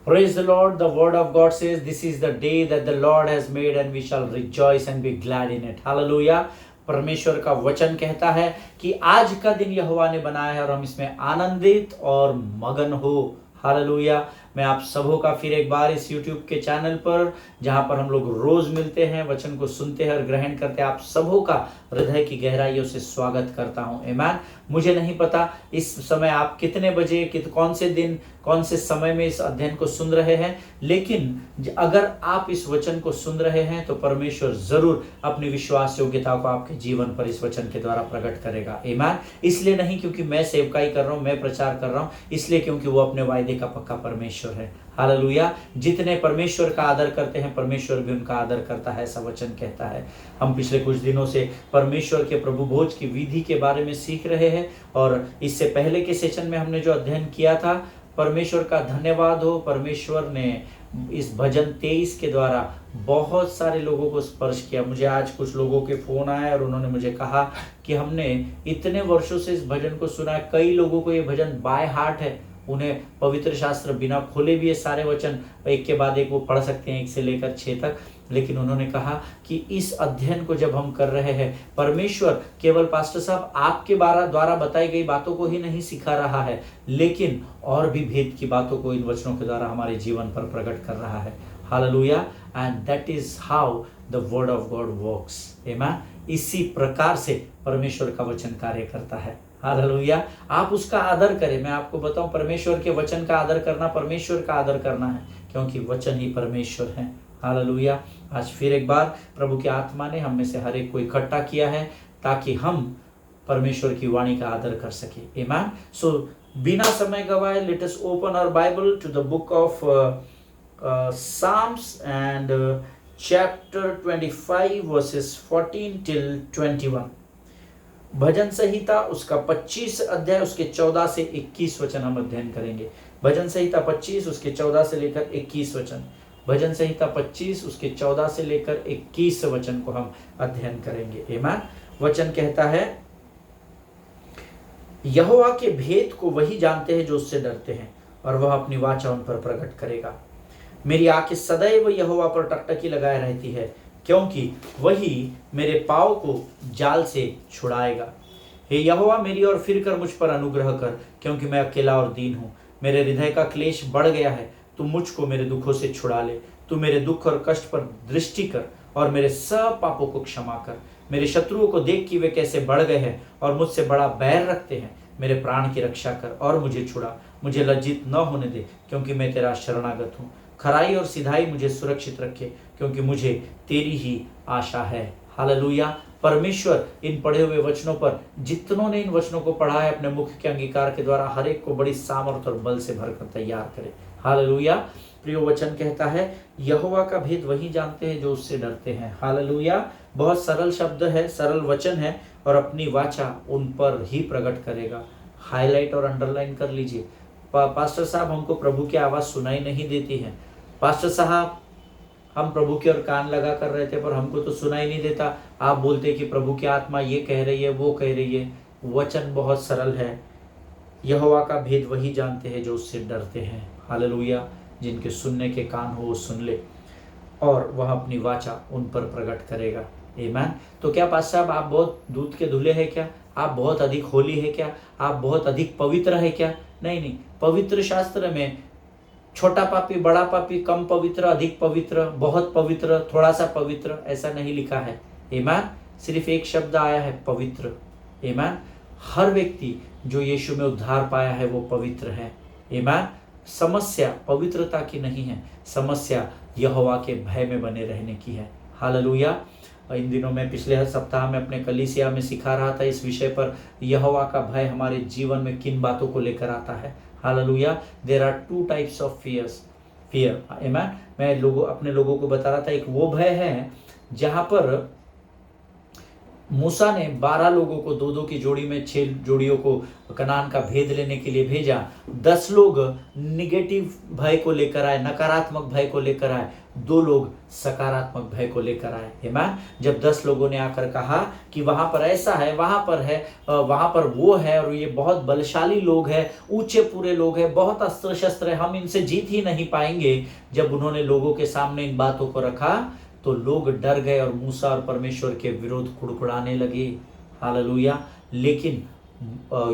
Praise the Lord. The word of God says, this is the day that the Lord has made and we shall rejoice and be glad in it. Hallelujah. परमेश्वर का वचन कहता है कि आज का दिन यहोवा ने बनाया है और हम इसमें आनंदित और मगन हो। हालेलुया। मैं आप सबों का फिर एक बार इस YouTube के चैनल पर, जहां पर हम लोग रोज मिलते हैं, वचन को सुनते हैं और ग्रहण करते हैं, आप सबों का हृदय की गहराइयों से स्वागत करता हूं। आमीन। मुझे नहीं पता इस समय आप कितने बजे, कौन से दिन, कौन से समय में इस अध्ययन को सुन रहे हैं, लेकिन अगर आप इस वचन को सुन रहे हैं तो परमेश्वर जरूर अपनी विश्वास योग्यता को आपके जीवन पर इस वचन के द्वारा प्रकट करेगा। आमीन। इसलिए नहीं क्योंकि मैं सेवकाई कर रहा हूं, मैं प्रचार कर रहा हूं, इसलिए क्योंकि वो अपने वायदे का पक्का परमेश्वर है। हालेलुया। जितने परमेश्वर का आदर करते हैं, परमेश्वर भी उनका आदर करता है, ऐसा वचन कहता है। हम पिछले कुछ दिनों से परमेश्वर के प्रभु भोज की विधि के बारे में सीख रहे हैं और इससे पहले के सेशन में हमने जो अध्ययन किया था, परमेश्वर का धन्यवाद हो, परमेश्वर ने इस भजन 23 के द्वारा बहुत सारे लोगों को स्पर्श किया। मुझे आज कुछ लोगों के फोन आए और उन्होंने मुझे कहा कि हमने इतने वर्षों से इस भजन को सुना है, कई लोगों को ये भजन बाय हार्ट है, उन्हें पवित्र शास्त्र बिना खोले भी ये सारे वचन एक के बाद एक वो पढ़ सकते हैं, 1 से लेकर 6 तक। लेकिन उन्होंने कहा कि इस अध्ययन को जब हम कर रहे हैं, परमेश्वर केवल पास्टर साहब आपके द्वारा बताई गई बातों को ही नहीं सिखा रहा है, लेकिन और भी भेद की बातों को इन वचनों के द्वारा हमारे जीवन पर प्रकट कर रहा है। Hallelujah. And that is how the word of God works. आमीन। इसी प्रकार से परमेश्वर का वचन कार्य करता है। हालेलुया। आप उसका आदर करें। मैं आपको बताऊं, परमेश्वर के वचन का आदर करना परमेश्वर का आदर करना है, क्योंकि वचन ही परमेश्वर है। हालेलुया। आज फिर एक बार प्रभु की आत्मा ने हम में से हर एक को इकट्ठा किया है ताकि हम परमेश्वर की वाणी का आदर कर सके। आमीन। सो बिना समय गवाए, let us open our Bible to the book of Psalms and chapter 25 verses 14 till 21। भजन संहिता उसका 25 अध्याय, उसके 14 से 21 वचन हम अध्ययन करेंगे। भजन संहिता 25 उसके 14 से लेकर 21 वचन। भजन संहिता 25 उसके 14 से लेकर 21 वचन को हम अध्ययन करेंगे। आमीन। वचन कहता है, यहोवा के भेद को वही जानते हैं जो उससे डरते हैं, और वह अपनी वाचा उन पर प्रकट करेगा। मेरी आंखें सदैव यहोवा पर टकटकी लगाए रहती है, क्योंकि वही मेरे पाँव को जाल से छुड़ाएगा। हे यहोवा, मेरी ओर फिर कर मुझ पर अनुग्रह कर, क्योंकि मैं अकेला और दीन हूँ। मेरे हृदय का क्लेश बढ़ गया है, तू मुझको मेरे दुखों से छुड़ा ले। तू मेरे दुख और कष्ट पर दृष्टि कर और मेरे सब पापों को क्षमा कर। मेरे शत्रुओं को देख कि वे कैसे बढ़ गए हैं और मुझसे बड़ा बैर रखते हैं। मेरे प्राण की रक्षा कर और मुझे छुड़ा। मुझे लज्जित न होने दे, क्योंकि मैं तेरा शरणागत हूँ। खराई और सिधाई मुझे सुरक्षित रखे, क्योंकि मुझे तेरी ही आशा है। हालेलुया। परमेश्वर इन पढ़े हुए वचनों पर, जितनों ने इन वचनों को पढ़ा है, अपने मुख के अंगीकार के द्वारा हर एक को बड़ी सामर्थ और बल से भरकर तैयार करे। हालेलुया। प्रिय वचन कहता है, यहोवा का भेद वही जानते हैं जो उससे डरते हैं। हालेलुया। बहुत सरल शब्द है, सरल वचन है, और अपनी वाचा उन पर ही प्रकट करेगा। हाईलाइट और अंडरलाइन कर लीजिए। पास्टर साहब, हमको प्रभु की आवाज सुनाई नहीं देती है। पास्टर साहब, हम प्रभु की ओर कान लगा कर रहे थे पर हमको तो सुनाई नहीं देता। आप बोलते कि प्रभु की आत्मा ये कह रही है, वो कह रही है। वचन बहुत सरल है। यहोवा का भेद वही जानते हैं जो उससे डरते हैं। हालेलुया। जिनके सुनने के कान हो वो सुन ले, और वह अपनी वाचा उन पर प्रकट करेगा। आमीन। तो क्या पास्टर साहब, आप बहुत दूध के धुले हैं क्या? आप बहुत अधिक होली है क्या? आप बहुत अधिक पवित्र है क्या? नहीं। पवित्र शास्त्र में छोटा पापी, बड़ा पापी, कम पवित्र, अधिक पवित्र, बहुत पवित्र, थोड़ा सा पवित्र, ऐसा नहीं लिखा है। आमीन। सिर्फ एक शब्द आया है, पवित्र। आमीन। हर व्यक्ति जो यीशु में उद्धार पाया है वो पवित्र है। आमीन। समस्या पवित्रता की नहीं है, समस्या यहोवा के भय में बने रहने की है। हालेलुया। इन दिनों में, पिछले सप्ताह में अपने कलीसिया में सिखा रहा था इस विषय पर, यहोवा का भय हमारे जीवन में किन बातों को लेकर आता है। Hallelujah. There are 2 types of fear. Amen. मैं अपने लोगों को बता रहा था, एक वो भय है जहां पर मूसा ने 12 लोगों को 2-2 की जोड़ी में 6 जोड़ियों को कनान का भेद लेने के लिए भेजा। 10 लोग निगेटिव भय को लेकर आए, नकारात्मक भय को लेकर आए, 2 लोग सकारात्मक भय को लेकर आए। आमीन। जब 10 लोगों ने आकर कहा कि वहां पर ऐसा है, वहां पर है, वहां पर वो है, और ये बहुत बलशाली लोग हैं, ऊंचे पूरे लोग हैं, बहुत अस्त्र शस्त्र है, हम इनसे जीत ही नहीं पाएंगे। जब उन्होंने लोगों के सामने इन बातों को रखा तो लोग डर गए और मूसा और परमेश्वर के विरोध कुड़कुड़ाने लगे। हालेलुया। लेकिन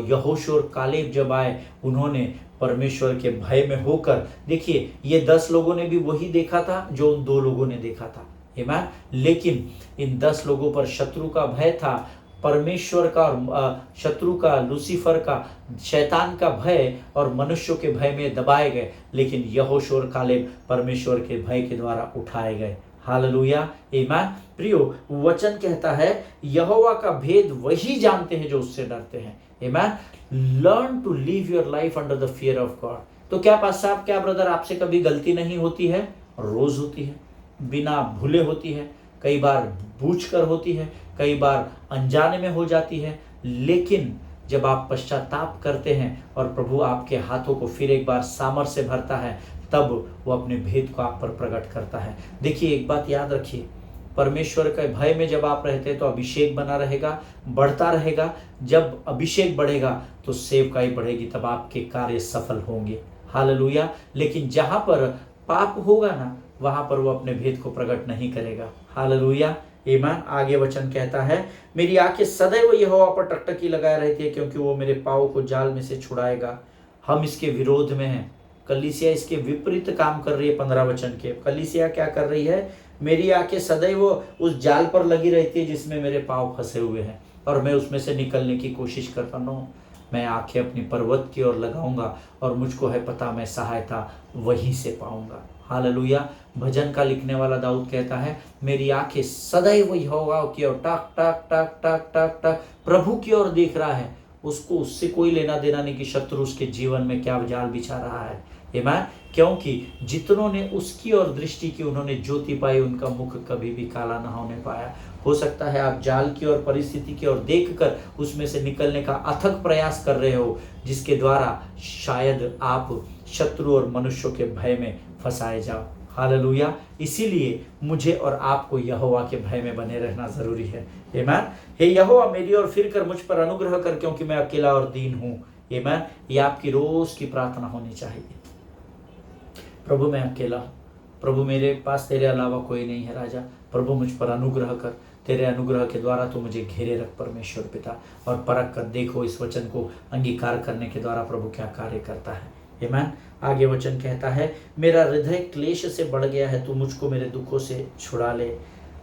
यहोशू और कालेब जब आए, उन्होंने परमेश्वर के भय में होकर, देखिए ये 10 लोगों ने भी वही देखा था जो उन 2 लोगों ने देखा था। आमीन। लेकिन इन 10 लोगों पर शत्रु का भय था, परमेश्वर का और शत्रु का, लूसीफर का, शैतान का भय और मनुष्यों के भय में दबाए गए। लेकिन यहोशू और कालेब परमेश्वर के भय के द्वारा उठाए गए। हालेलुया। आमीन। प्रियो, वचन कहता है यहोवा का भेद वही जानते हैं जो उससे डरते हैं। Amen. Learn to live your life under the fear of God. तो क्या पास साहब, क्या ब्रदर, आपसे कभी गलती नहीं होती है? रोज होती है, बिना भूले होती है, कई बार बूझकर होती है, कई बार अनजाने में हो जाती है। लेकिन जब आप पश्चाताप करते हैं और प्रभु आपके हाथों को फिर एक बार सामर्थ्य से भरता है, तब वो अपने भेद को आप पर प्रकट करता है। देखिए, एक बात याद रखिए, परमेश्वर के भय में जब आप रहते हैं तो अभिषेक बना रहेगा, बढ़ता रहेगा। जब अभिषेक बढ़ेगा तो सेवकाई बढ़ेगी, तब आपके कार्य सफल होंगे। हालेलुया। लेकिन जहां पर पाप होगा ना, वहां पर वो अपने भेद को प्रकट नहीं करेगा। हालेलुया। आमीन। आगे वचन कहता है, मेरी आंखें सदैव यहोवा पर टकटकी लगाए रहती है, क्योंकि वो मेरे पाँव को जाल में से छुड़ाएगा। हम इसके विरोध में हैं। कलीसिया इसके विपरीत काम कर रही है। 15 वचन के कलीसिया क्या कर रही है? मेरी आंखें सदैव उस जाल पर लगी रहती है जिसमें मेरे पाँव फंसे हुए हैं, और मैं उसमें से निकलने की कोशिश करता हूँ। मैं आंखें अपनी पर्वत की ओर लगाऊंगा, और मुझको है पता मैं सहायता वहीं से पाऊंगा। हालेलुया। भजन का लिखने वाला दाऊद कहता है, मेरी आंखें सदैव यहोवा की ओर टक टक टक टक टक टक, प्रभु की ओर देख रहा है। उसको उससे कोई लेना देना नहीं कि शत्रु उसके जीवन में क्या जाल बिछा रहा है। आमीन। क्योंकि जितनों ने उसकी ओर दृष्टि की, उन्होंने ज्योति पाई, उनका मुख कभी भी काला ना होने पाया। हो सकता है आप जाल की ओर, परिस्थिति की ओर देखकर उसमें से निकलने का अथक प्रयास कर रहे हो, जिसके द्वारा शायद आप शत्रु और मनुष्यों के भय में फंसाए जाओ। हालेलुया। इसीलिए मुझे और आपको यहोवा के भय में बने रहना जरूरी है। आमीन। हे यहोवा, मेरी ओर फिर कर, मुझ पर अनुग्रह कर, क्योंकि मैं अकेला और दीन हूँ। आमीन। ये आपकी रोज की प्रार्थना होनी चाहिए। प्रभु, मैं अकेला हूँ, प्रभु मेरे पास तेरे अलावा कोई नहीं है। राजा, प्रभु मुझ पर अनुग्रह कर, तेरे अनुग्रह के द्वारा तो मुझे घेरे रख परमेश्वर पिता, और परख कर देखो इस वचन को अंगीकार करने के द्वारा प्रभु क्या कार्य करता है। आमीन। आगे वचन कहता है, मेरा हृदय क्लेश से बढ़ गया है, तू मुझको मेरे दुखों से छुड़ा ले।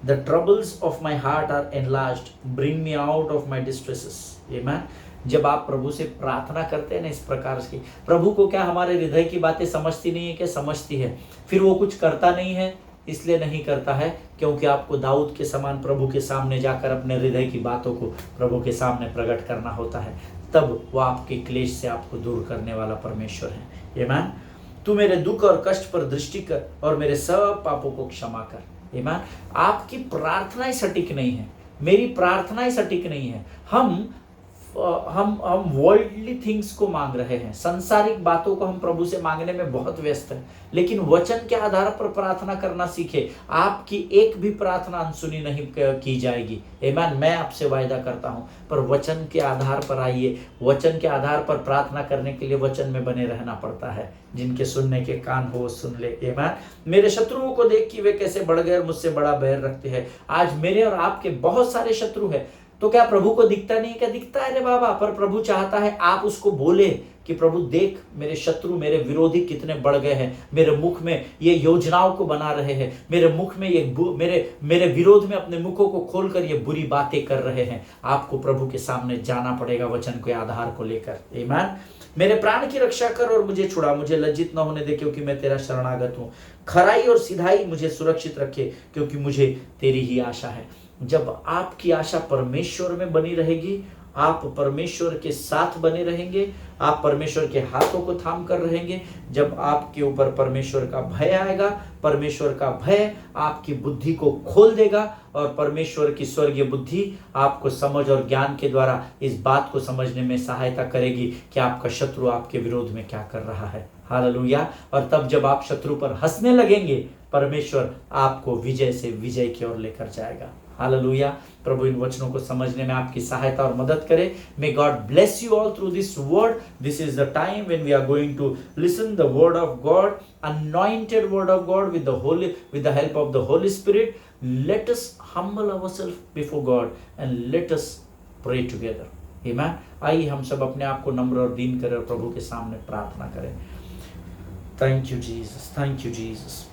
The troubles of my heart are enlarged, bring me out of my distresses. Amen. जब आप प्रभु से प्रार्थना करते हैं ना इस प्रकार की, प्रभु को क्या हमारे हृदय की बातें समझती नहीं है? क्या समझती है। फिर वो कुछ करता नहीं है, इसलिए नहीं करता है क्योंकि आपको दाऊद के समान प्रभु के सामने जाकर अपने हृदय की बातों को प्रभु के सामने प्रकट करना होता है। तब वो आपके क्लेश से आपको दूर करने वाला परमेश्वर है। आमीन। तू मेरे दुख और कष्ट पर दृष्टि कर और मेरे सब पापों को क्षमा कर। आमीन। आपकी प्रार्थनाएं सटीक नहीं है, मेरी प्रार्थनाएं सटीक नहीं है। हम वर्ल्डली थिंग्स को मांग रहे हैं, सांसारिक बातों को हम प्रभु से मांगने में बहुत व्यस्त हैं। लेकिन वचन के आधार पर प्रार्थना करना सीखे। आपकी एक भी प्रार्थना अनसुनी नहीं की जाएगी। आमीन। मैं आपसे वायदा करता हूं, पर वचन के आधार पर आइए। वचन के आधार पर प्रार्थना करने के लिए वचन में बने रहना पड़ता है। जिनके सुनने के कान हो वो सुन ले। आमीन। मेरे शत्रुओं को देख कि वे कैसे बढ़ गए और मुझसे बड़ा बैर रखते हैं। आज मेरे और आपके बहुत सारे शत्रु हैं, तो क्या प्रभु को दिखता नहीं? क्या दिखता है रे बाबा। पर प्रभु चाहता है आप उसको बोले कि प्रभु देख, मेरे शत्रु, मेरे विरोधी कितने बढ़ गए हैं, मेरे मुख में ये योजनाओं को बना रहे हैं, मेरे मुख में ये मेरे विरोध में अपने मुखों को खोलकर ये बुरी बातें कर रहे हैं। आपको प्रभु के सामने जाना पड़ेगा वचन के आधार को लेकर। आमीन। मेरे प्राण की रक्षा कर और मुझे छुड़ा, मुझे लज्जित न होने दे, क्योंकि मैं तेरा शरणागत हूँ। खराई और सिधाई मुझे सुरक्षित रखे, क्योंकि मुझे तेरी ही आशा है। जब आपकी आशा परमेश्वर में बनी रहेगी, आप परमेश्वर के साथ बने रहेंगे, आप परमेश्वर के हाथों को थाम कर रहेंगे। जब आपके ऊपर परमेश्वर का भय आएगा, परमेश्वर का भय आपकी बुद्धि को खोल देगा और परमेश्वर की स्वर्गीय बुद्धि आपको समझ और ज्ञान के द्वारा इस बात को समझने में सहायता करेगी कि आपका शत्रु आपके विरोध में क्या कर रहा है। हालेलुया। और तब जब आप शत्रु पर हंसने लगेंगे, परमेश्वर आपको विजय से विजय की ओर लेकर जाएगा। हालेलुया। प्रभु इन वचनों को समझने में आपकी सहायता और मदद करे। May God bless you all through this word. This is the time when we are going to listen the word of God, anointed word of God with the help of the Holy Spirit. Let us humble ourselves before God and let us pray together. Amen. आइए हम सब अपने आप को नम्र और दीन करें और प्रभु के सामने प्रार्थना करें। Thank you Jesus, thank you Jesus,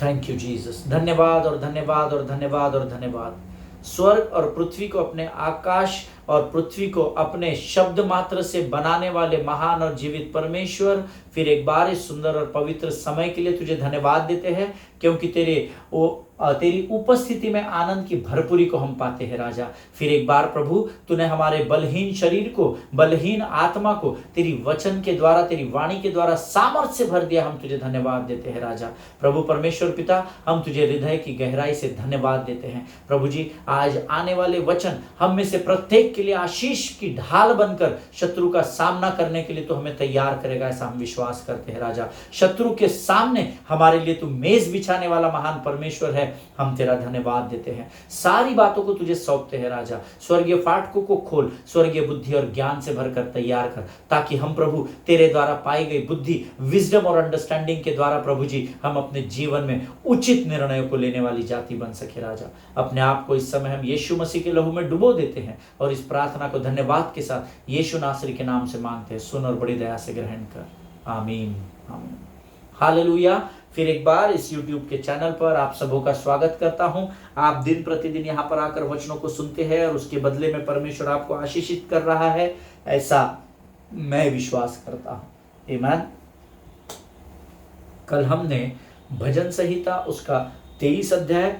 thank you Jesus. धन्यवाद और धन्यवाद और धन्यवाद और धन्यवाद। स्वर्ग और पृथ्वी को अपने आकाश और पृथ्वी को अपने शब्द मात्र से बनाने वाले महान और जीवित परमेश्वर, फिर एक बार इस सुंदर और पवित्र समय के लिए तुझे धन्यवाद देते हैं, क्योंकि तेरी उपस्थिति में आनंद की भरपूरी को हम पाते हैं राजा। फिर एक बार प्रभु तूने हमारे बलहीन शरीर को, बलहीन आत्मा को तेरी वचन के द्वारा, तेरी वाणी के द्वारा सामर्थ्य से भर दिया। हम तुझे धन्यवाद देते हैं राजा। प्रभु परमेश्वर पिता, हम तुझे हृदय की गहराई से धन्यवाद देते हैं। प्रभु जी, आज आने वाले वचन हम में से प्रत्येक के लिए आशीष की ढाल बनकर शत्रु का सामना करने के लिए तो हमें तैयार करेगा, ऐसा हम विश्वास करते हैं राजा। शत्रु के सामने हमारे लिए तू मेज बिछाने वाला महान परमेश्वर है। हम तेरा धन्यवाद देते हैं। सारी बातों को तुझे सौंपते हैं राजा। स्वर्गीय फाटकों को खोल, स्वर्गीय बुद्धि और ज्ञान से भरकर तैयार कर, ताकि हम प्रभु तेरे द्वारा पाई गई बुद्धि, विजडम और अंडरस्टैंडिंग के द्वारा प्रभु जी हम अपने जीवन में उचित निर्णयों को लेने वाली जाति बन सके राजा। अपने आप को इस समय हम यीशु मसीह के लहू में डुबो देते हैं और इस प्रार्थना को धन्यवाद के साथ यीशु नासरी के नाम से मांगते हैं। सुन और बड़ी दया से ग्रहण कर। आमीन, आमीन। हालेलुया। फिर एक बार इस YouTube के चैनल पर आप सबों का स्वागत करता हूं। आप दिन प्रतिदिन यहाँ पर आकर वचनों को सुनते हैं और उसके बदले में परमेश्वर आपको आशीषित कर रहा है, ऐसा मैं विश्वास करता हूं। आमीन। कल हमने भजन संहिता उसका 23 अध्याय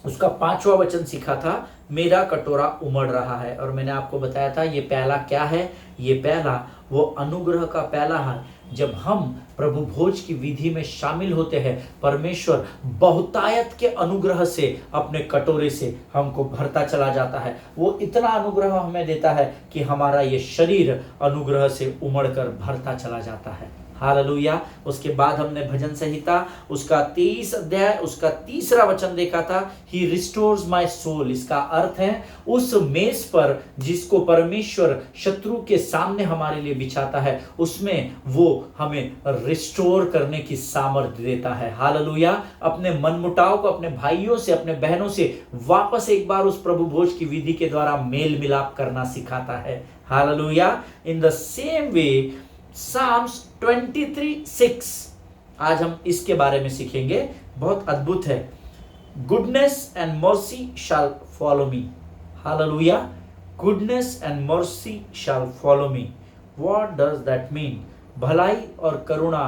उसका 5वां वचन सीखा था, मेरा कटोरा उमड़ रहा है। और मैंने आपको बताया था ये प्याला क्या है। ये प्याला वो अनुग्रह का प्याला है। जब हम प्रभु भोज की विधि में शामिल होते हैं, परमेश्वर बहुतायत के अनुग्रह से अपने कटोरे से हमको भरता चला जाता है। वो इतना अनुग्रह हमें देता है कि हमारा ये शरीर अनुग्रह से उमड़कर भरता चला जाता है। हालेलुया। उसके बाद हमने भजन संहिता उसका 23 अध्याय उसका 3रा वचन देखा था, ही रिस्टोर्स माय सोल। इसका अर्थ है उस मेज पर जिसको परमेश्वर शत्रु के सामने हमारे लिए बिछाता है, उसमें वो हमें रिस्टोर करने की सामर्थ्य देता है। हालेलुया। अपने मनमुटाव को अपने भाइयों से, अपने बहनों से वापस एक बार उस प्रभु भोज की विधि के द्वारा मेल मिलाप करना सिखाता है। Hallelujah. In the same way Psalms 23:6 आज हम इसके बारे में सीखेंगे। बहुत अद्भुत है। Goodness and mercy shall follow me. Hallelujah. Goodness and mercy shall follow me. What does that mean? भलाई और करुणा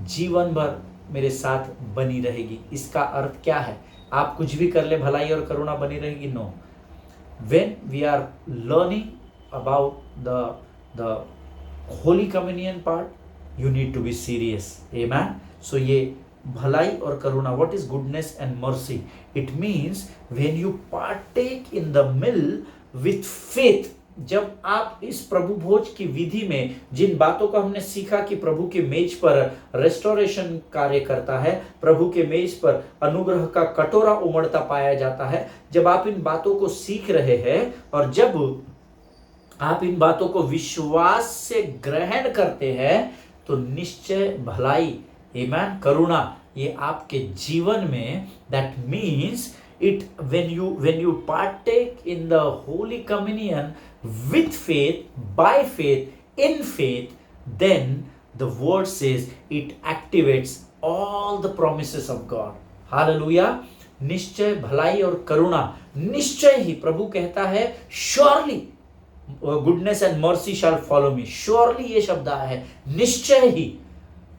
जीवन भर मेरे साथ बनी रहेगी। इसका अर्थ क्या है? आप कुछ भी कर ले, भलाई और करुणा बनी रहेगी? No. When we are learning about the Holy Communion part, you need to be serious. Amen. So ये भलाई और करुणा, what is goodness and mercy? It means when you partake in the meal with faith. जब आप इस प्रभु भोज की विधि में जिन बातों का हमने सीखा कि प्रभु के मेज पर रेस्टोरेशन कार्य करता है, प्रभु के मेज पर अनुग्रह का कटोरा उमड़ता पाया जाता है, जब आप इन बातों को सीख रहे हैं और जब आप इन बातों को विश्वास से ग्रहण करते हैं, तो निश्चय भलाई, आमीन, करुणा ये आपके जीवन में, that means it when you partake in the holy communion with faith, by faith, in faith, then the word says it activates all the promises of God. Hallelujah. निश्चय भलाई और करुणा, निश्चय ही प्रभु कहता है, surely goodness and mercy shall follow me. Surely ये शब्द आया है, निश्चय ही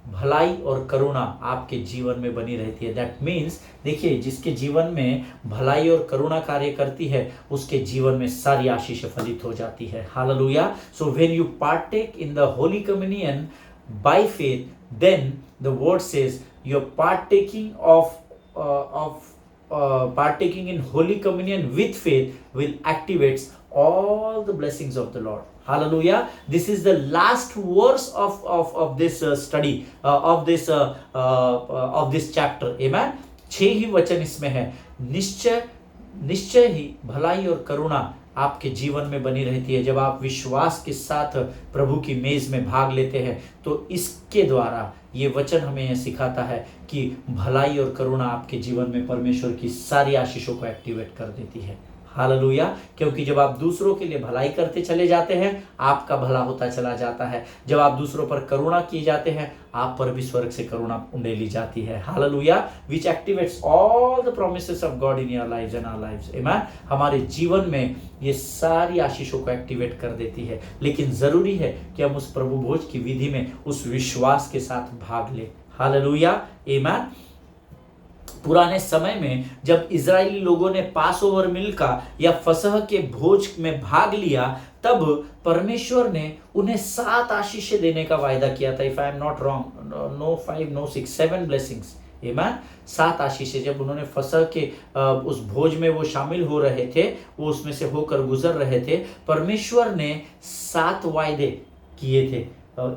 भलाई और करुणा आपके जीवन में बनी रहती है। दैट मीन्स देखिए, जिसके जीवन में भलाई और करुणा कार्य करती है उसके जीवन में सारी आशीषें फलित हो जाती है। Hallelujah. So when you partake in the holy communion by faith, then the word says you are partaking in holy communion with faith will activates all the blessings of the Lord. Hallelujah. This is the last verse of this study of this chapter. Amen. 6 ही वचन इसमें है। निश्चय ही भलाई और करुणा आपके जीवन में बनी रहती है जब आप विश्वास के साथ प्रभु की मेज में भाग लेते हैं। तो इसके द्वारा ये वचन हमें यह सिखाता है कि भलाई और करुणा आपके जीवन में परमेश्वर की सारी आशीषों को एक्टिवेट कर देती है। हालेलुया। क्योंकि जब आप दूसरों के लिए भलाई करते चले जाते हैं, आपका भला होता चला जाता है। जब आप दूसरों पर करुणा किए जाते हैं, आप पर भी स्वर्ग से करुणा उंडेली जाती है। Hallelujah. Which activates all the promises of God in your lives and our lives. Amen. हमारे जीवन में ये सारी आशीषों को एक्टिवेट कर देती है, लेकिन जरूरी है कि हम उस प्रभु भोज की विधि में उस विश्वास के साथ भाग लें। हालेलुया। आमेन। पुराने समय में जब इजरायली लोगों ने पास ओवर मील का या फसह के भोज में भाग लिया, तब परमेश्वर ने उन्हें 7 आशीषें देने का वायदा किया था। If I am not wrong, no 5 no 6 7 blessings. Amen. 7 आशीषें जब उन्होंने फसह के उस भोज में वो शामिल हो रहे थे, वो उसमें से होकर गुजर रहे थे, परमेश्वर ने 7 वायदे किए थे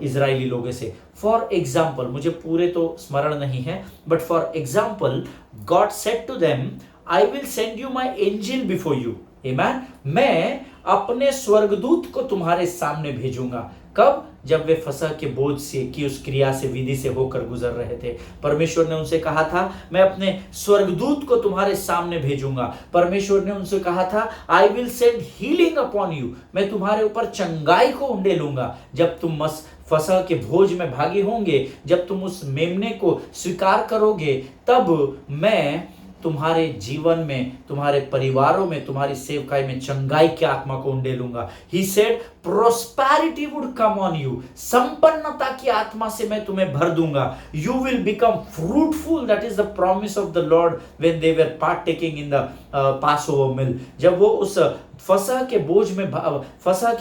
इजरायली लोगों से। फॉर एग्जाम्पल, मुझे पूरे तो स्मरण नहीं है, but for example God said to them, I will send you my angel before you. Amen. मैं अपने स्वर्गदूत को तुम्हारे सामने भेजूंगा। कब? जब वे फसह के बोझ से की उस क्रिया से विधि से होकर गुजर रहे थे। परमेश्वर ने उनसे कहा था, मैं अपने स्वर्गदूत को तुम्हारे सामने भेजूंगा। परमेश्वर ने उनसे कहा था, आई will send healing upon you, मैं तुम्हारे ऊपर चंगाई को उंडेलूंगा। जब तुम फसह के भोज में भागी होंगे, जब तुम उस मेमने को स्वीकार करोगे, तब मैं तुम्हारे जीवन में, तुम्हारे परिवारों में, तुम्हारी सेवकाई में चंगाई के आत्मा को उंडेलूंगा। He said, prosperity would come on you, संपन्नता की आत्मा से मैं तुम्हें भर दूंगा। You will become fruitful, that is the promise of the Lord when they were partaking in the Passover meal। जब वो उस फसह के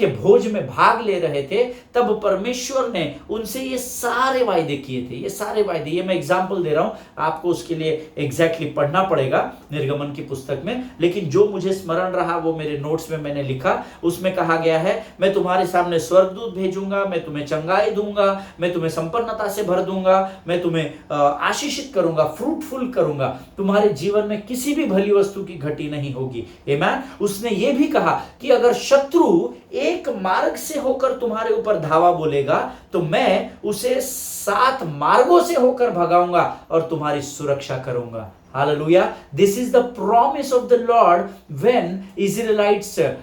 भोज में भाग ले रहे थे, तब परमेश्वर ने उनसे ये सारे वायदे किए थे। ये सारे वायदे, ये मैं एग्जांपल दे रहा हूं, आपको उसके लिए एग्जैक्टली पढ़ना पड़ेगा निर्गमन की पुस्तक में, लेकिन जो मुझे स्मरण रहा वो मेरे नोट्स में मैंने लिखा। उसमें कहा गया है, मैं तुम्हारे सामने स्वर्गदूत भेजूंगा, मैं तुम्हें चंगाई दूंगा, मैं तुम्हें संपन्नता से भर दूंगा, मैं तुम्हें आशीषित करूंगा, फ्रूटफुल करूंगा, तुम्हारे जीवन में किसी भी भली वस्तु की घटी नहीं होगी। आमेन। उसने ये भी कहा कि अगर शत्रु एक मार्ग से होकर तुम्हारे ऊपर धावा बोलेगा, तो मैं उसे 7 मार्गों से होकर भगाऊंगा और तुम्हारी सुरक्षा करूंगा। Hallelujah. This is the promise of the Lord when Israelites they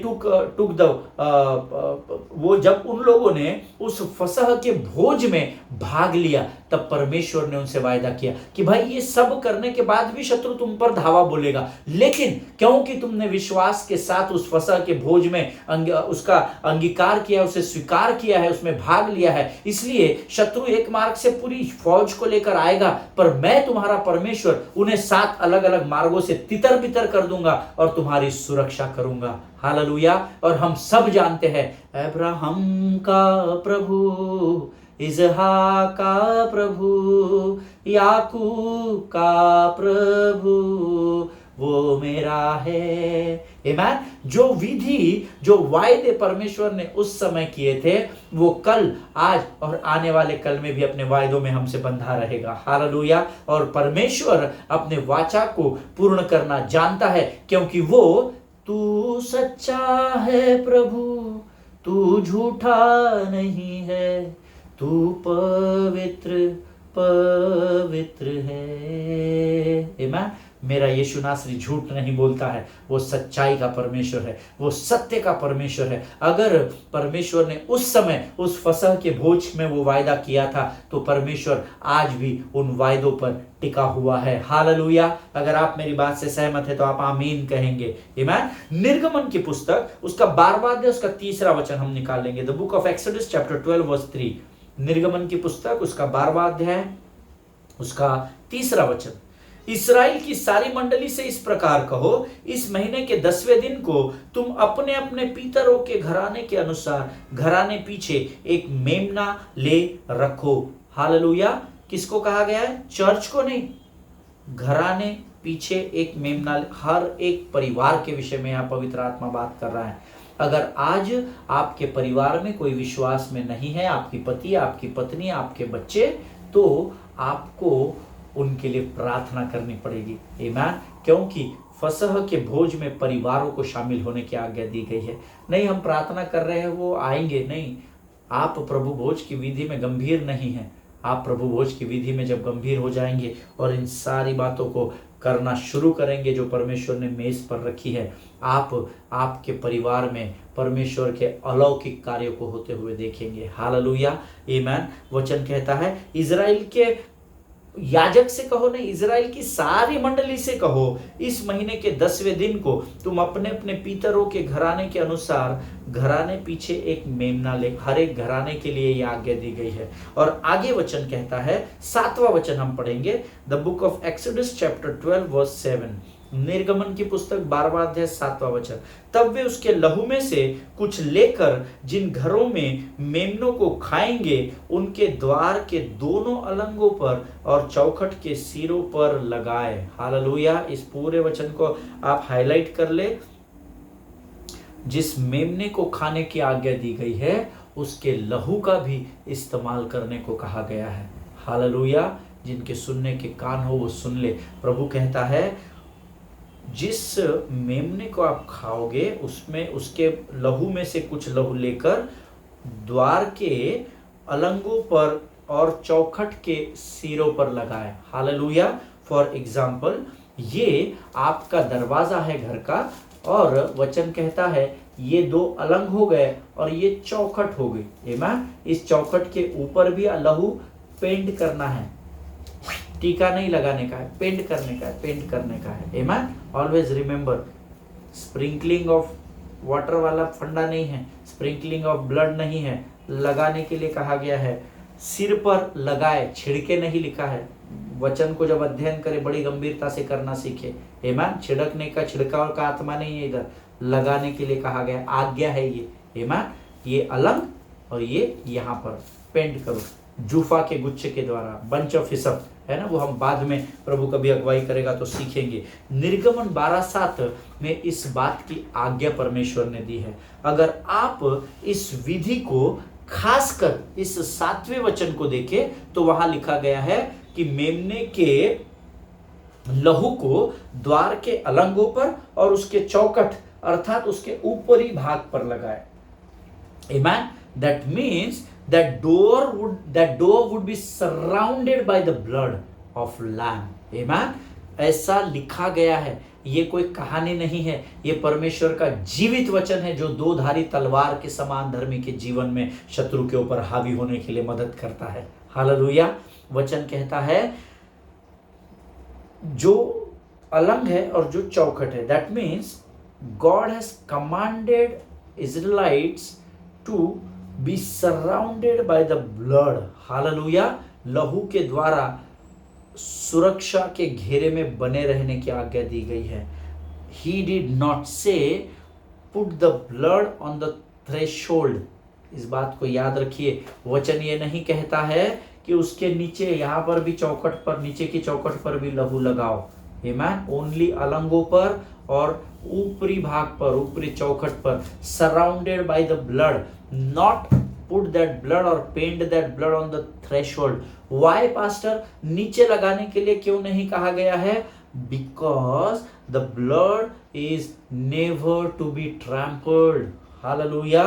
took the वो जब उन लोगों ने उस फसह के भोज में भाग लिया, तब परमेश्वर ने उनसे वायदा किया कि भाई ये सब करने के बाद भी शत्रु तुम पर धावा बोलेगा, लेकिन क्योंकि तुमने विश्वास के साथ उस फसह के भोज में उसका अंगीकार किया, उसे स्वीकार किया है, उसमें भाग लिया है, इसलिए शत्रु एक मार्ग से पूरी फौज को लेकर आएगा, पर मैं तुम्हारा परमेश्वर उन्हें 7 अलग अलग मार्गों से तितर बितर कर दूंगा और तुम्हारी सुरक्षा करूंगा। हालेलुया। और हम सब जानते हैं, अब्राहम का प्रभु, इसहाक का प्रभु, याकूब का प्रभु, वो मेरा है। आमेन। जो विधि, जो वायदे परमेश्वर ने उस समय किए थे, वो कल, आज और आने वाले कल में भी अपने वायदों में हमसे बंधा रहेगा। हालेलुया। और परमेश्वर अपने वाचा को पूर्ण करना जानता है, क्योंकि वो, तू सच्चा है प्रभु, तू झूठा नहीं है, तू पवित्र पवित्र है। आमेन। मेरा यीशु नासरी झूठ नहीं बोलता है, वो सच्चाई का परमेश्वर है, वो सत्य का परमेश्वर है। अगर परमेश्वर ने उस समय उस फसह के भोज में वो वायदा किया था, तो परमेश्वर आज भी उन वायदों पर टिका हुआ है। हालेलुया। अगर आप मेरी बात से सहमत है तो आप आमीन कहेंगे। आमीन। निर्गमन की पुस्तक उसका 12वां अध्याय उसका 3रा वचन हम निकाल लेंगे। The book of Exodus chapter 12 verse 3। निर्गमन की पुस्तक उसका 12वां अध्याय उसका 3रा वचन। इस्राएल की सारी मंडली से इस प्रकार कहो, इस महीने के 10वें दिन को तुम अपने अपने पितरों के घराने के अनुसार घराने पीछे एक मेमना ले रखो। हालेलुया। किसको कहा गया है? चर्च को नहीं, घराने पीछे एक मेमना। हर एक परिवार के विषय में यहाँ पवित्र आत्मा बात कर रहा है। अगर आज आपके परिवार में कोई विश्वास में नहीं है, आपकी पति, आपकी पत्नी, आपके बच्चे, तो आपको उनके लिए प्रार्थना करनी पड़ेगी। आमीन। क्योंकि फसह के भोज में परिवारों को शामिल होने की आज्ञा दी गई है। नहीं हम प्रार्थना कर रहे हैं वो आएंगे, नहीं। आप प्रभु भोज की विधि में गंभीर नहीं है। आप प्रभु भोज की विधि में जब गंभीर हो जाएंगे और इन सारी बातों को करना शुरू करेंगे जो परमेश्वर ने मेज पर रखी है, आपके परिवार में परमेश्वर के अलौकिक कार्यों को होते हुए देखेंगे। हालेलुया। आमीन। वचन कहता है इजराइल के याजक से कहो, नहीं, इजराइल की सारी मंडली से कहो, इस महीने के 10वें दिन को तुम अपने अपने पितरों के घराने के अनुसार घराने पीछे एक मेमना ले। हर एक घराने के लिए यह आज्ञा दी गई है। और आगे वचन कहता है, 7वां वचन हम पढ़ेंगे, the book of Exodus chapter 12 verse 7। निर्गमन की पुस्तक 12वां अध्याय 7वां वचन। तब वे उसके लहू में से कुछ लेकर जिन घरों में मेमनों को खाएंगे उनके द्वार के दोनों अलंगों पर और चौखट के सिरों पर लगाए। हालेलुया। इस पूरे वचन को आप हाईलाइट कर ले। जिस मेमने को खाने की आज्ञा दी गई है उसके लहू का भी इस्तेमाल करने को कहा गया है। हालेलुया। जिनके सुनने के कान हो वो सुन ले। प्रभु कहता है जिस मेमने को आप खाओगे उसमें उसके लहू में से कुछ लहू लेकर द्वार के अलंगों पर और चौखट के सिरों पर लगाए। हालेलुया। फॉर एग्जाम्पल, ये आपका दरवाजा है घर का और वचन कहता है ये 2 अलंग हो गए और ये चौखट हो गई। आमीन। इस चौखट के ऊपर भी लहू पेंट करना है, टीका नहीं लगाने का है, पेंट करने का है, पेंट करने का है। आमीन। Always remember, sprinkling of water वाला फंडा नहीं है, स्प्रिंकलिंग ऑफ ब्लड नहीं है, लगाने के लिए कहा गया है। सिर पर लगाए, छिड़के नहीं लिखा है। वचन को जब अध्ययन करे बड़ी गंभीरता से करना सीखे। आमीन। छिड़कने का, छिड़काव का आत्मा नहीं है, इधर लगाने के लिए कहा गया, आज्ञा है ये। आमीन। ये अलग और ये यहाँ पर पेंट करो जूफा के गुच्छे के द्वारा, बंच ऑफ हिसप है ना, वो हम बाद में प्रभु कभी अगुवाई करेगा तो सीखेंगे। निर्गमन 12:7 में इस बात की आज्ञा परमेश्वर ने दी है। अगर आप इस विधि को खासकर इस 7वें वचन को देखें तो वहां लिखा गया है कि मेमने के लहू को द्वार के अलंगों पर और उसके चौखट अर्थात उसके ऊपरी भाग पर लगाए। आमीन। That means that door would be surrounded by the blood of lamb. Amen. ऐसा लिखा गया है। ये कोई कहानी नहीं है, ये परमेश्वर का जीवित वचन है जो 2-धारी तलवार के समान धर्मी के जीवन में शत्रु के ऊपर हावी होने के लिए मदद करता है। हालेलुया। वचन कहता है जो अलंग है और जो चौखट है, that means God has commanded Israelites to be surrounded by the blood. Hallelujah. लहू के द्वारा सुरक्षा के घेरे में बने रहने की आज्ञा दी गई है। He did not say put the blood on the threshold. इस बात को याद रखिए। वचन ये नहीं कहता है कि उसके नीचे, यहाँ पर भी चौखट पर, नीचे की चौखट पर भी लहू लगाओ। आमीन। ओनली अलंगों पर और ऊपरी भाग पर, ऊपरी चौखट पर, surrounded by the blood, not put that blood और paint that blood on the threshold. Why pastor? नीचे लगाने के लिए क्यों नहीं कहा गया है? Because the blood is never to be trampled. Hallelujah.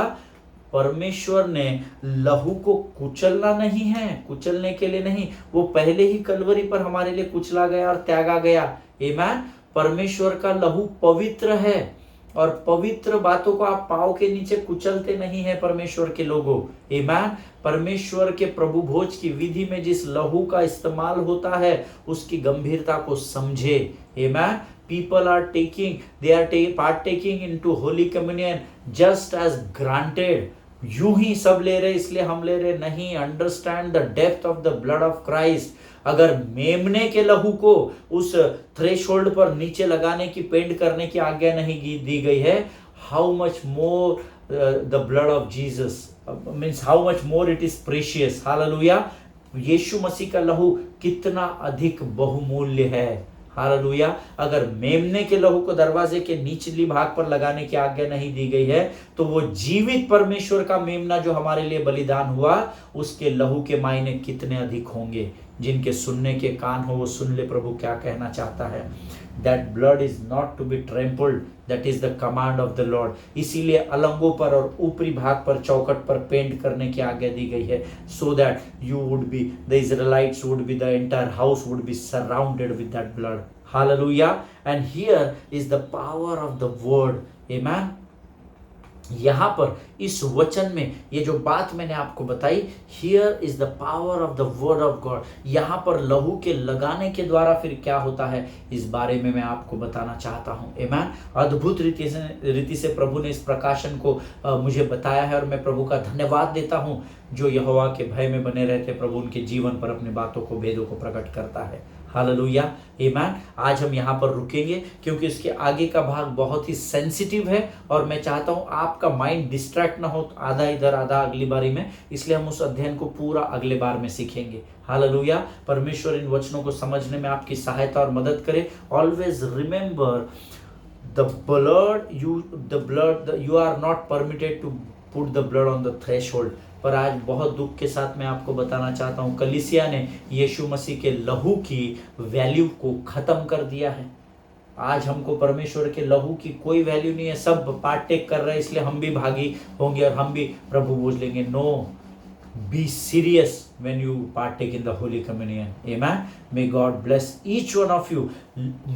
परमेश्वर ने लहू को कुचलना नहीं है, कुचलने के लिए नहीं, वो पहले ही कलवरी पर हमारे लिए कुचला गया और त्यागा गया। आमीन। परमेश्वर का लहू पवित्र है और पवित्र बातों को आप पाँव के नीचे कुचलते नहीं है परमेश्वर के लोगों। आमीन। परमेश्वर के प्रभु भोज की विधि में जिस लहू का इस्तेमाल होता है उसकी गंभीरता को समझे। आमीन। People are taking, they are partaking into Holy Communion just as granted. यूं ही सब ले रहे इसलिए हम ले रहे नहीं। Understand the depth of the blood of Christ. अगर मेमने के लहू को उस थ्रेशोल्ड पर नीचे लगाने की, पेंट करने की आज्ञा नहीं दी गई है, how much more the blood of Jesus, means how much more it is precious. Hallelujah. यीशु मसीह का लहू कितना अधिक बहुमूल्य है। हालेलुया। अगर मेमने के लहू को दरवाजे के निचली भाग पर लगाने की आज्ञा नहीं दी गई है, तो वो जीवित परमेश्वर का मेमना जो हमारे लिए बलिदान हुआ, उसके लहू के मायने कितने अधिक होंगे। जिनके सुनने के कान हो वो सुन ले प्रभु क्या कहना चाहता है। That blood is not to be trampled, that is the command of the Lord। इसीलिए अलंगों पर और ऊपरी भाग पर, चौखट पर पेंट करने की आज्ञा दी गई है, so that you would be, the Israelites would be, the entire house would be surrounded with that blood। Hallelujah। And here is the power of the word। Amen। यहां पर इस वचन में ये जो बात मैंने आपको बताई, here is the power of the word of God. यहां पर लहू के लगाने के द्वारा फिर क्या होता है, इस बारे में मैं आपको बताना चाहता हूं। आमीन। अद्भुत रीति से प्रभु ने इस प्रकाशन को मुझे बताया है, और मैं प्रभु का धन्यवाद देता हूं। जो यहोवा के भय में बने रहते, प्रभु उनके जीवन पर अपनी बातों को, भेदों को प्रकट करता है। हालेलुया। आमीन। आज हम यहाँ पर रुकेंगे क्योंकि इसके आगे का भाग बहुत ही सेंसिटिव है, और मैं चाहता हूँ आपका माइंड डिस्ट्रैक्ट ना हो, आधा इधर आधा अगली बारी में, इसलिए हम उस अध्ययन को पूरा अगले बार में सीखेंगे। हालेलुया। परमेश्वर इन वचनों को समझने में आपकी सहायता और मदद करे। Always remember the blood you are not permitted to put the blood on the threshold। पर आज बहुत दुख के साथ मैं आपको बताना चाहता हूँ, कलीसिया ने यीशु मसीह के लहू की वैल्यू को खत्म कर दिया है। आज हमको परमेश्वर के लहू की कोई वैल्यू नहीं है। सब पार्टेक कर रहे हैं, इसलिए हम भी भागी होंगे और हम भी प्रभु बोल लेंगे। No, be serious when you partake in the Holy Communion। Amen। May God bless each one of you।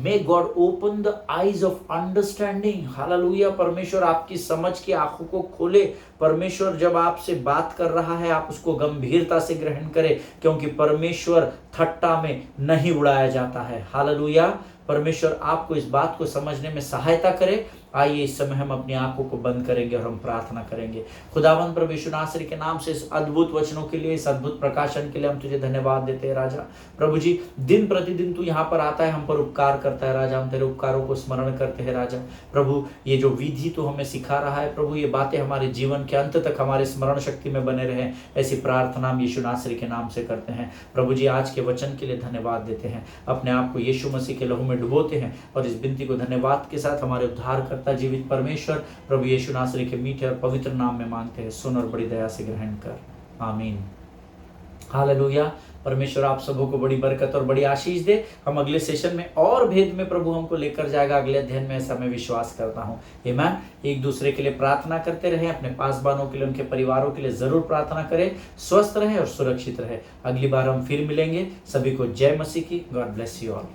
May God open the eyes of understanding। Hallelujah। परमेश्वर आपकी समझ की आंखों को खोले। परमेश्वर जब आपसे बात कर रहा है, आप उसको गंभीरता से ग्रहण करें, क्योंकि परमेश्वर ठट्टा में नहीं उड़ाया जाता है। हालेलुया। परमेश्वर आपको इस बात को समझने में सहायता करे। आइए इस समय हम अपनी आंखों को बंद करेंगे और हम प्रार्थना करेंगे। खुदावंद प्रभु यीशु नासरी के नाम से इस अद्भुत वचनों के लिए, इस अद्भुत प्रकाशन के लिए हम तुझे धन्यवाद देते हैं राजा। प्रभु जी, दिन प्रतिदिन तू यहाँ पर आता है, हम पर उपकार करता है राजा। हम तेरे उपकारों को स्मरण करते हैं राजा। प्रभु, ये जो विधि तू हमें सिखा रहा है प्रभु, ये बातें हमारे जीवन के अंत तक हमारे स्मरण शक्ति में बने रहे, ऐसी प्रार्थना हम यीशु नासरी के नाम से करते हैं। प्रभु जी, आज के वचन के लिए धन्यवाद देते हैं। अपने आप को यीशु मसीह के लहू में डुबोते हैं, और इस विनती को धन्यवाद के साथ हमारे उद्धारकर्ता जीवित परमेश्वर प्रभु यीशु नासरी के मीठे और पवित्र नाम में मांगते हैं। सुन और बड़ी दया से ग्रहण कर। आमीन। हालेलुया। परमेश्वर आप सबों को बड़ी बरकत और बड़ी आशीष दे। हम अगले सेशन में और भेद में प्रभु हमको लेकर जाएगा, अगले अध्ययन में, ऐसा मैं विश्वास करता हूँ। आमीन। एक दूसरे के लिए प्रार्थना करते रहें, अपने पासबानों के लिए, उनके परिवारों के लिए जरूर प्रार्थना करें। स्वस्थ रहें और सुरक्षित रहें। अगली बार हम फिर मिलेंगे। सभी को जय मसीह की। God bless you all.